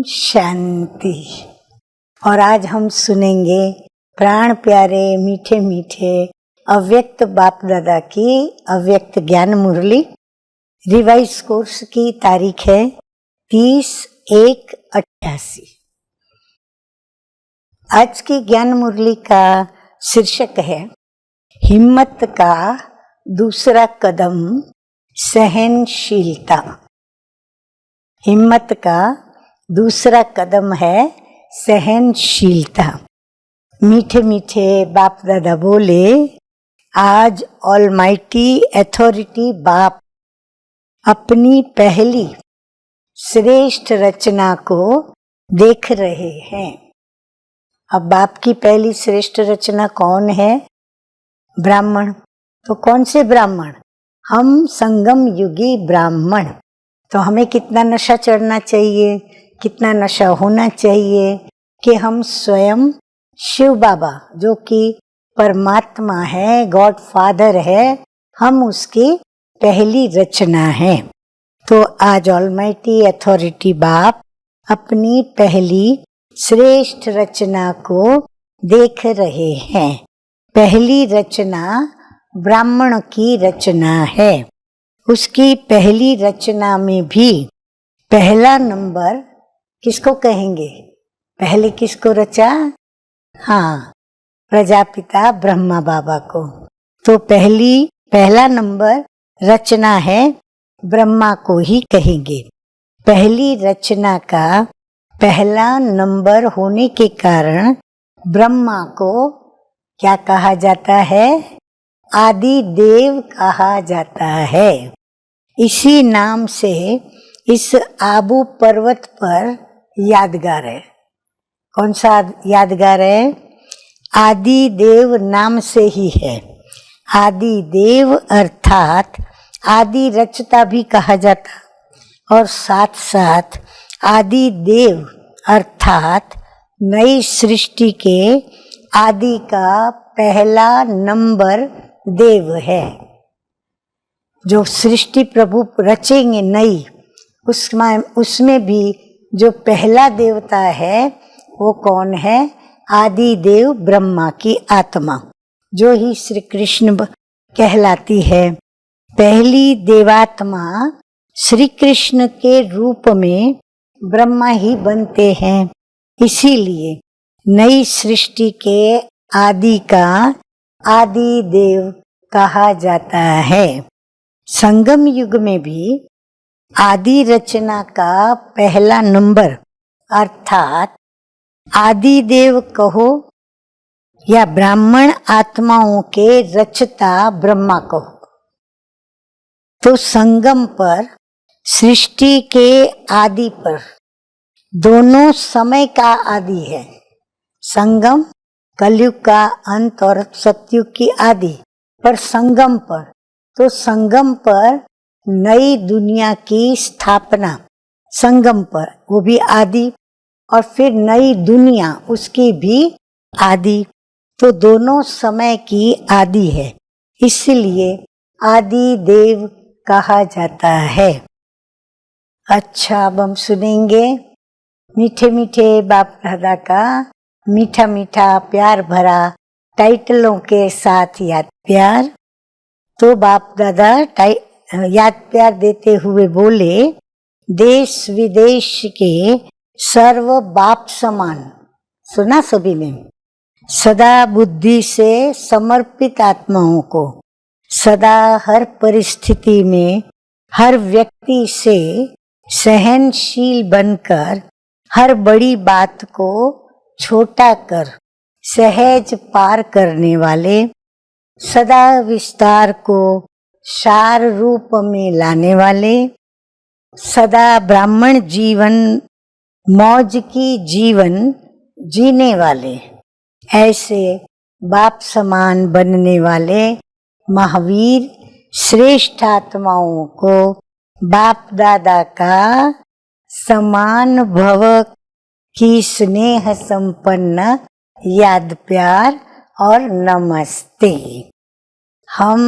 शांति। और आज हम सुनेंगे प्राण प्यारे मीठे मीठे अव्यक्त बाप दादा की अव्यक्त ज्ञान मुरली। रिवाइज कोर्स की तारीख है 30/1/88। आज की ज्ञान मुरली का शीर्षक है हिम्मत का दूसरा कदम, सहनशीलता। हिम्मत का दूसरा कदम है सहनशीलता। मीठे मीठे बाप दादा बोले, आज ऑलमाइटी अथॉरिटी बाप अपनी पहली श्रेष्ठ रचना को देख रहे हैं। अब बाप की पहली श्रेष्ठ रचना कौन है? ब्राह्मण। तो कौन से ब्राह्मण? हम संगम युगी ब्राह्मण। तो हमें कितना नशा चढ़ना चाहिए, कितना नशा होना चाहिए कि हम स्वयं शिव बाबा जो कि परमात्मा है, गॉड फादर है, हम उसकी पहली रचना है। तो आज ऑलमाइटी अथॉरिटी बाप अपनी पहली श्रेष्ठ रचना को देख रहे हैं। पहली रचना ब्राह्मण की रचना है। उसकी पहली रचना में भी पहला नंबर किसको कहेंगे? पहले किसको रचा? हाँ, प्रजापिता ब्रह्मा बाबा को। तो पहला नंबर रचना है, ब्रह्मा को ही कहेंगे। पहली रचना का पहला नंबर होने के कारण ब्रह्मा को क्या कहा जाता है? आदि देव कहा जाता है। इसी नाम से इस आबू पर्वत पर यादगार है। कौन सा यादगार है? आदि देव नाम से ही है। आदि देव अर्थात आदि रचता भी कहा जाता और साथ साथ आदि देव अर्थात नई सृष्टि के आदि का पहला नंबर देव है। जो सृष्टि प्रभु रचेंगे नई, उसमें भी जो पहला देवता है वो कौन है? आदि देव ब्रह्मा की आत्मा, जो ही श्री कृष्ण कहलाती है। पहली देवात्मा श्री कृष्ण के रूप में ब्रह्मा ही बनते हैं। इसीलिए नई सृष्टि के आदि का आदि देव कहा जाता है। संगम युग में भी आदि रचना का पहला नंबर अर्थात आदि देव कहो या ब्राह्मण आत्माओं के रचता ब्रह्मा कहो, तो संगम पर सृष्टि के आदि पर दोनों समय का आदि है। संगम कलयुग का अंत और सतयुग की आदि पर संगम पर, तो संगम पर नई दुनिया की स्थापना संगम पर, वो भी आदि, और फिर नई दुनिया उसकी भी आदि। तो दोनों समय की आदि है, इसलिए आदि देव कहा जाता है। अच्छा, अब हम सुनेंगे मीठे मीठे बाप दादा का मीठा मीठा प्यार भरा टाइटलों के साथ याद प्यार। तो बाप दादा याद प्यार देते हुए बोले, देश विदेश के सर्व बाप समान। सुना सभी ने? सदा बुद्धि से समर्पित आत्माओं को सदा हर परिस्थिति में हर व्यक्ति से सहनशील बनकर हर बड़ी बात को छोटा कर सहज पार करने वाले, सदा विस्तार को सार रूप में लाने वाले, सदा ब्राह्मण जीवन मौज की जीवन जीने वाले, ऐसे बाप समान बनने वाले महावीर श्रेष्ठ आत्माओं को बाप दादा का समान भव की स्नेह संपन्न याद प्यार और नमस्ते। हम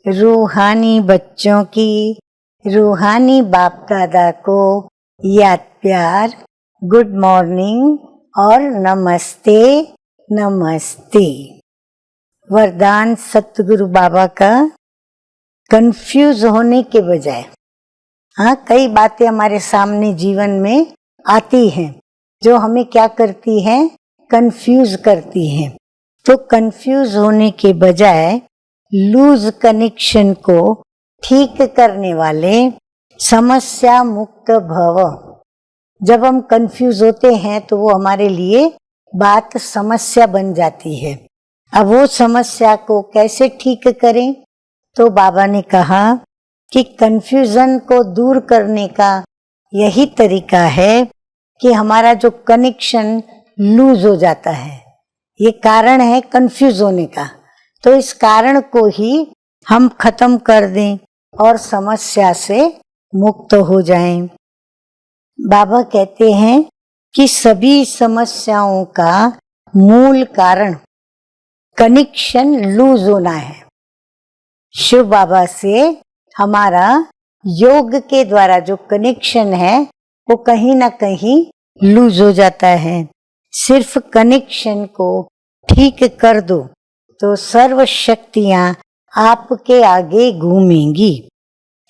रूहानी बच्चों की रूहानी बाप दादा को याद प्यार गुड मॉर्निंग और नमस्ते नमस्ते। वरदान सतगुरु बाबा का, कंफ्यूज होने के बजाय, हाँ, कई बातें हमारे सामने जीवन में आती हैं जो हमें क्या करती हैं, कंफ्यूज करती हैं। तो कंफ्यूज होने के बजाय लूज कनेक्शन को ठीक करने वाले समस्या मुक्त भव। जब हम कंफ्यूज होते हैं तो वो हमारे लिए बात समस्या बन जाती है। अब वो समस्या को कैसे ठीक करें, तो बाबा ने कहा कि कंफ्यूजन को दूर करने का यही तरीका है कि हमारा जो कनेक्शन लूज हो जाता है, ये कारण है कंफ्यूज होने का, तो इस कारण को ही हम खत्म कर दें और समस्या से मुक्त हो जाएं। बाबा कहते हैं कि सभी समस्याओं का मूल कारण कनेक्शन लूज होना है। शिव बाबा से हमारा योग के द्वारा जो कनेक्शन है वो कहीं ना कहीं लूज हो जाता है। सिर्फ कनेक्शन को ठीक कर दो तो सर्व शक्तियां आपके आगे घूमेंगी।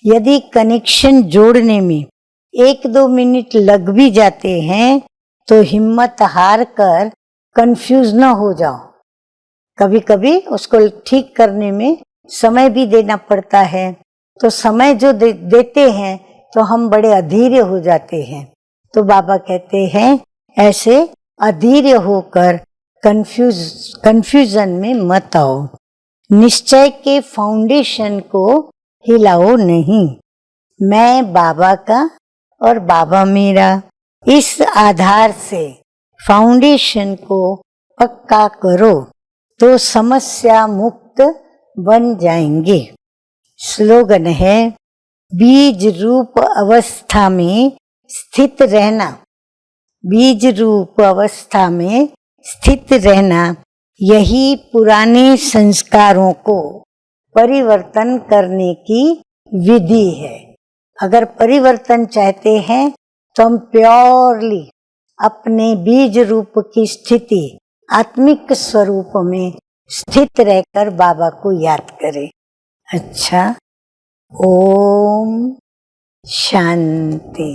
यदि कनेक्शन जोड़ने में 1-2 मिनट लग भी जाते हैं तो हिम्मत हार कर कंफ्यूज न हो जाओ। कभी कभी उसको ठीक करने में समय भी देना पड़ता है, तो समय जो देते हैं तो हम बड़े अधीर हो जाते हैं। तो बाबा कहते हैं ऐसे अधीर होकर कंफ्यूजन में मत आओ। निश्चय के फाउंडेशन को हिलाओ नहीं। मैं बाबा का और बाबा मेरा, इस आधार से फाउंडेशन को पक्का करो तो समस्या मुक्त बन जाएंगे। स्लोगन है, बीज रूप अवस्था में स्थित रहना। बीज रूप अवस्था में स्थित रहना, यही पुराने संस्कारों को परिवर्तन करने की विधि है। अगर परिवर्तन चाहते हैं तो हम प्योरली अपने बीज रूप की स्थिति, आत्मिक स्वरूप में स्थित रहकर बाबा को याद करें। अच्छा, ओम शांति।